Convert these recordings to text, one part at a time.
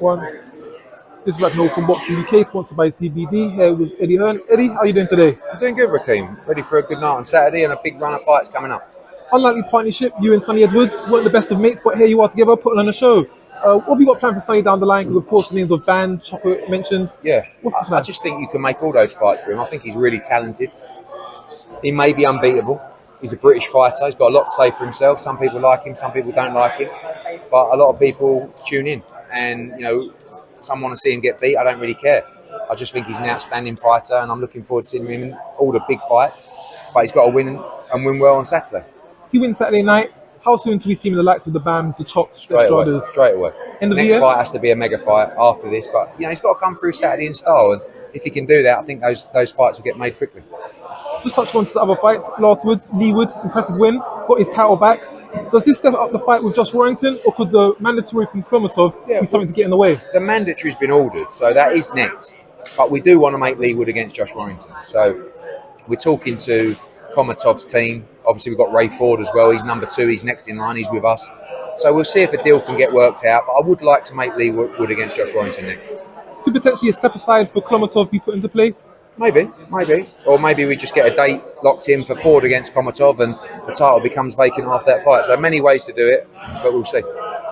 one. This is like no from Boxing UK, sponsored by CBD. Here with Eddie Hearn. Eddie, how are you doing today? I'm doing good, Rakeem. Ready for a good night on Saturday and a big run of fights coming up. Unlikely partnership, you and Sonny Edwards weren't the best of mates, but here you are together putting on a show. What have you got planned for Sonny down the line? Because of course the names of Band, Chocolate mentioned. Yeah, What's the plan? I just think you can make all those fights for him. I think he's really talented. He may be unbeatable. He's a British fighter. He's got a lot to say for himself. Some people like him, some people don't like him. But a lot of people tune in. And, you know, some want to see him get beat. I don't really care. I just think he's an outstanding fighter and I'm looking forward to seeing him in all the big fights. But he's got to win and win well on Saturday. He wins Saturday night. How soon do we see him in the likes of the Bams, the Chops, the Stradas? Straight away. Next fight has to be a mega fight after this. But, you know, he's got to come through Saturday in style. And if he can do that, I think those fights will get made quickly. Just touch on to the other fights. Lastwards, Leigh Wood, impressive win, got his title back. Does this step up the fight with Josh Warrington, or could the mandatory from Klomatov be something to get in the way? The mandatory's been ordered, so that is next. But we do want to make Leigh Wood against Josh Warrington. So we're talking to Klomatov's team. Obviously, we've got Ray Ford as well. He's number 2. He's next in line. He's with us. So we'll see if a deal can get worked out. But I would like to make Leigh Wood against Josh Warrington next. Could potentially a step aside for Klomatov be put into place? Maybe. Or maybe we just get a date locked in for Ford against Klomatov and the title becomes vacant after that fight. So many ways to do it, but we'll see.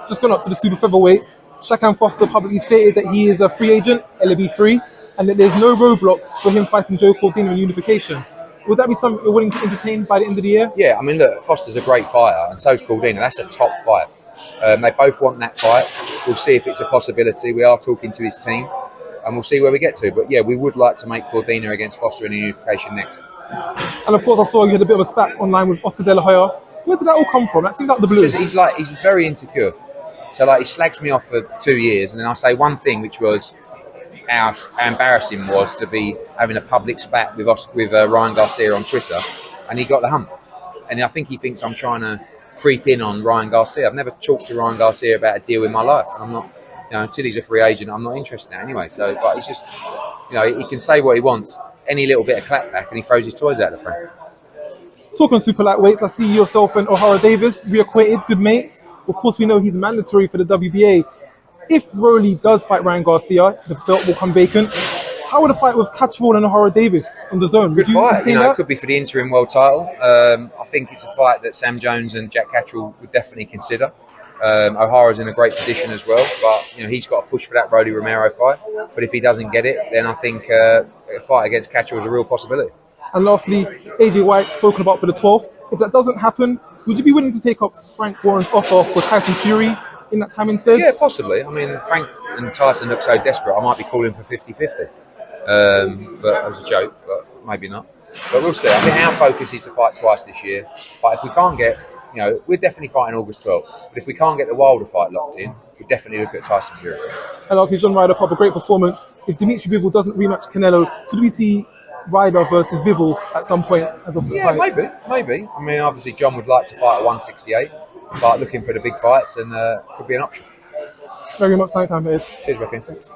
Just gone up to the super featherweights. Shakan Foster publicly stated that he is a free agent, LAB free, and that there's no roadblocks for him fighting Joe Cordina in unification. Would that be something you're willing to entertain by the end of the year? Yeah, I mean, look, Foster's a great fighter, and so's Cordina. That's a top fight. They both want that fight. We'll see if it's a possibility. We are talking to his team, and we'll see where we get to. But yeah, we would like to make Cordina against Foster in a unification next. And of course, I saw you had a bit of a spat online with Oscar De La Hoya. Where did that all come from? That seemed out the blue. He's very insecure. So like, he slags me off for 2 years, and then I say one thing, which was how embarrassing was to be having a public spat with Ryan Garcia on Twitter, and he got the hump. And I think he thinks I'm trying to creep in on Ryan Garcia. I've never talked to Ryan Garcia about a deal in my life, and I'm not. You know, until he's a free agent, I'm not interested in it anyway. So, but he's just, you know, he can say what he wants, any little bit of clapback, and he throws his toys out of the pram. Talking super lightweights, I see yourself and Ohara Davies reacquainted, good mates. Of course, we know he's mandatory for the WBA. If Rowley does fight Ryan Garcia, the belt will come vacant. How would a fight with Catchwall and Ohara Davies on the zone? Good fight. You know, it could be for the interim world title. I think it's a fight that Sam Jones and Jack Catchwall would definitely consider. O'Hara's in a great position as well, but you know, he's got to push for that Brody Romero fight. But if he doesn't get it, then I think a fight against Catchwall is a real possibility. And lastly, AJ Whyte spoken about for the 12th. If that doesn't happen, would you be willing to take up Frank Warren's offer for Tyson Fury in that time instead? Yeah, possibly. I mean, Frank and Tyson look so desperate, I might be calling for 50-50. But that was a joke, but maybe not. But we'll see. I think our focus is to fight twice this year. But if we can't get, you know, we're definitely fighting August 12th. But if we can't get the Wilder fight locked in, we definitely look at Tyson Fury. And obviously, John Ryder put up a great performance. If Dimitri Bivol doesn't rematch Canelo, could we see Ryder versus Bivol at some point as a fight? Yeah, maybe. I mean, obviously, John would like to fight at 168, but looking for the big fights and could be an option. Very much time, Ed. Cheers, Ricky. Thanks.